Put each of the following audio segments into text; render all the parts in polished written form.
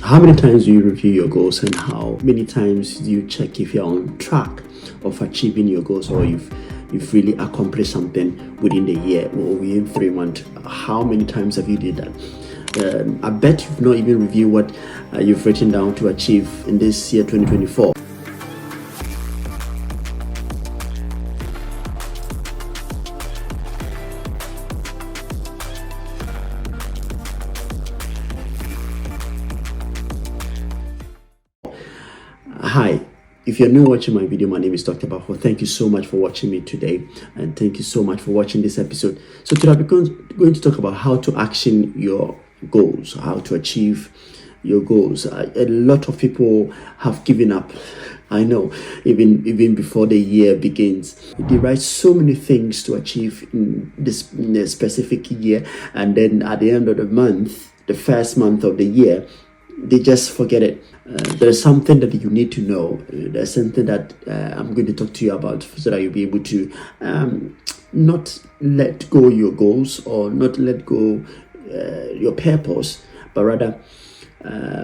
How many times do you review your goals, and how many times do you check if you're on track of achieving your goals, or you've really accomplished something within the year or within 3 months? How many times have you did that? I bet you've not even reviewed what you've written down to achieve in this year 2024. Hi, if you're new watching my video, my name is Dr Baffour. Thank you so much for watching me today, and thank you so much for watching this episode. So today I'm going to talk about how to action your goals, how to achieve your goals. A lot of people have given up. I know, even before the year begins, they write so many things to achieve in a specific year, and then at the end of the month, the first month of the year, they just forget it. There's something that you need to know. There's something that I'm going to talk to you about, so that you'll be able to not let go your goals, or not let go your purpose, but rather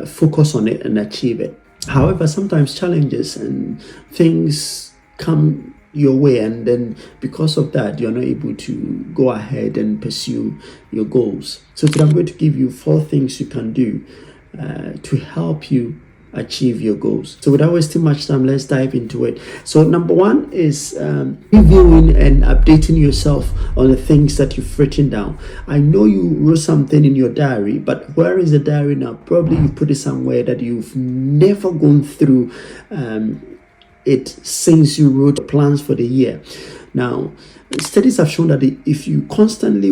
focus on it and achieve it. However, sometimes challenges and things come your way, and then because of that, you're not able to go ahead and pursue your goals. So today I'm going to give you 4 things you can do to help you achieve your goals. So without wasting much time, let's dive into it. So number 1 is reviewing and updating yourself on the things that you've written down. I know you wrote something in your diary, but where is the diary now? Probably you put it somewhere that you've never gone through it since you wrote plans for the year. Now, studies have shown that if you constantly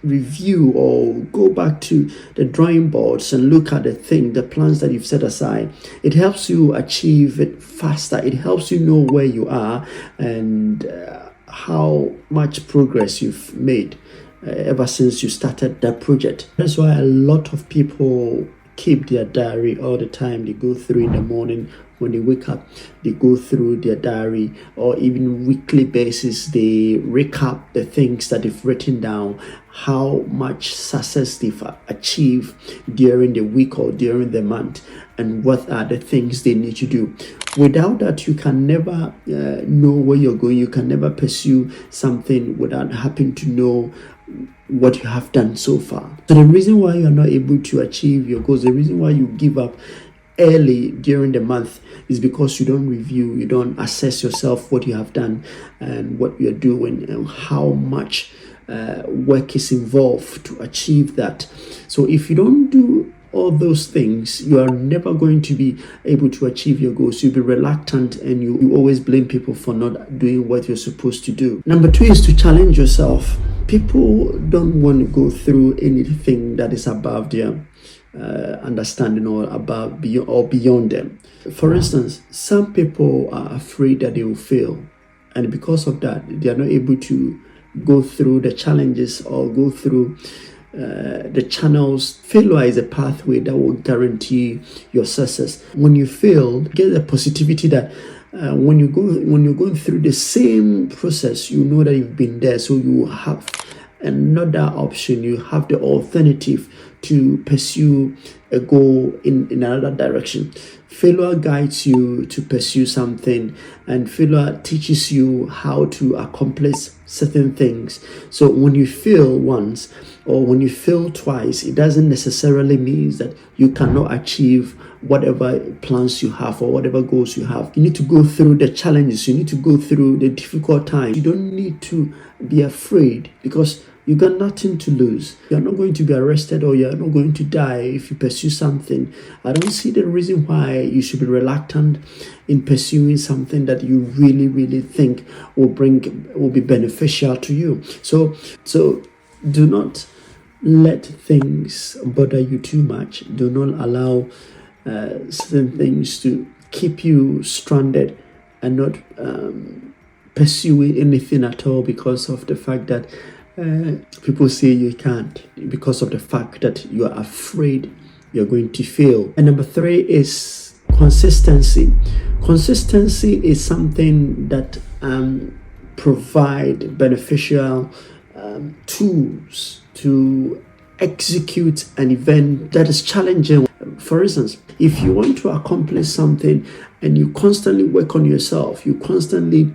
review or go back to the drawing boards and look at the plans that you've set aside, it helps you achieve it faster. It helps you know where you are and how much progress you've made ever since you started that project. That's why a lot of people keep their diary all the time. They go through in the morning when they wake up, they go through their diary, or even weekly basis, they recap the things that they've written down, how much success they've achieved during the week or during the month, and what are the things they need to do. Without that, you can never know where you're going. You can never pursue something without having to know what you have done so far. So the reason why you're not able to achieve your goals, the reason why you give up early during the month, is because you don't review, you don't assess yourself, what you have done and what you're doing, and how much work is involved to achieve that. So if you don't do all those things, you are never going to be able to achieve your goals. You'll be reluctant, and you always blame people for not doing what you're supposed to do. Number 2 is to challenge yourself. People don't want to go through anything that is above their understanding, or beyond them. For instance, some people are afraid that they will fail, and because of that, they are not able to go through the challenges or go through the channels. Failure is a pathway that will guarantee your success. When you fail, get the positivity that when you're going through the same process, you know that you've been there, so you have another option. You have the alternative to pursue a goal in another direction. Failure guides you to pursue something, and failure teaches you how to accomplish certain things. So when you fail once, or when you fail twice, it doesn't necessarily mean that you cannot achieve whatever plans you have or whatever goals you have. You need to go through the challenges. You need to go through the difficult times. You don't need to be afraid, because you got nothing to lose. You're not going to be arrested, or you're not going to die if you pursue something. I don't see the reason why you should be reluctant in pursuing something that you really, really think will be beneficial to you. So do not let things bother you too much. Do not allow certain things to keep you stranded and not pursuing anything at all, because of the fact that people say you can't, because of the fact that you are afraid you're going to fail. And number 3 is consistency. Consistency is something that provide beneficial tools to execute an event that is challenging. For instance, if you want to accomplish something and you constantly work on yourself, you constantly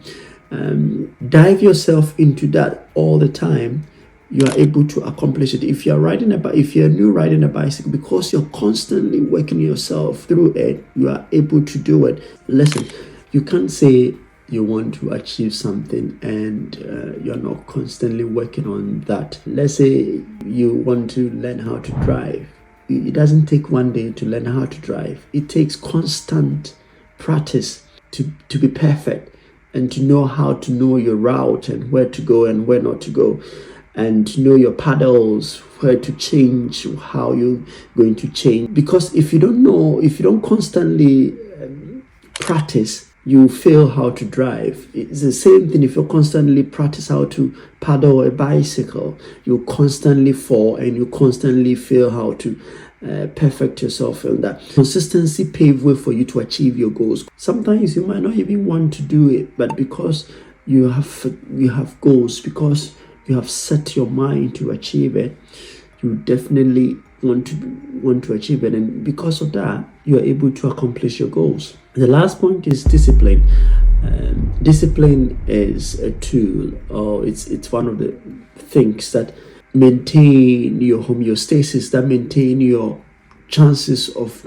dive yourself into that all the time, you are able to accomplish it. If you're new riding a bicycle, because you're constantly working yourself through it, you are able to do it. Listen, you can't say you want to achieve something and you're not constantly working on that. Let's say you want to learn how to drive. It doesn't take one day to learn how to drive. It takes constant practice to be perfect, and to know how to know your route and where to go and where not to go, and to know your paddles, where to change, how you're going to change. Because if you don't constantly practice, you fail how to drive. It's the same thing if you constantly practice how to paddle a bicycle. You constantly fall and you constantly fail how to perfect yourself in that. Consistency pave way for you to achieve your goals. Sometimes you might not even want to do it, but because you have goals, because you have set your mind to achieve it, you definitely want to achieve it, and because of that, you are able to accomplish your goals. The last point is discipline. Discipline is a tool, or it's one of the things that maintain your homeostasis, that maintain your chances of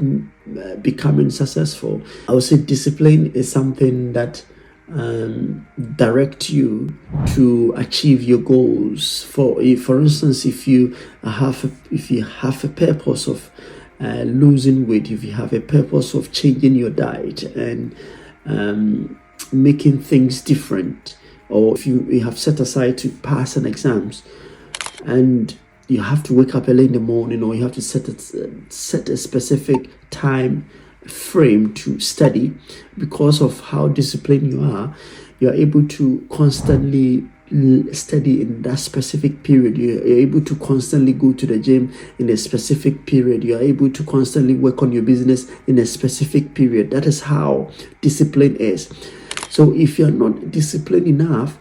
becoming successful. I would say discipline is something that direct you to achieve your goals. For instance, if you have a purpose of losing weight, if you have a purpose of changing your diet and making things different, or if you have set aside to pass an exams and you have to wake up early in the morning, or you have to set a specific time frame to study, because of how disciplined you are able to constantly study in that specific period. You're able to constantly go to the gym in a specific period. You are able to constantly work on your business in a specific period. That is how discipline is. So if you're not disciplined enough,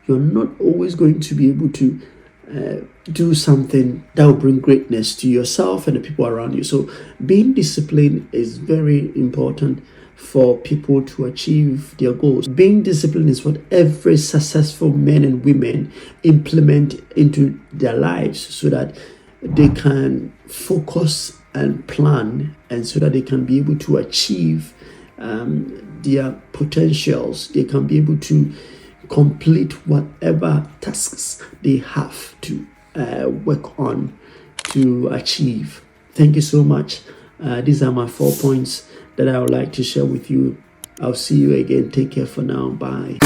you're not always going to be able to do something that will bring greatness to yourself and the people around you. So being disciplined is very important for people to achieve their goals. Being disciplined is what every successful men and women implement into their lives, so that they can focus and plan, and so that they can be able to achieve their potentials. They can be able to complete whatever tasks they have to work on to achieve. Thank you so much. These are my 4 points that I would like to share with you. I'll see you again. Take care for now. Bye.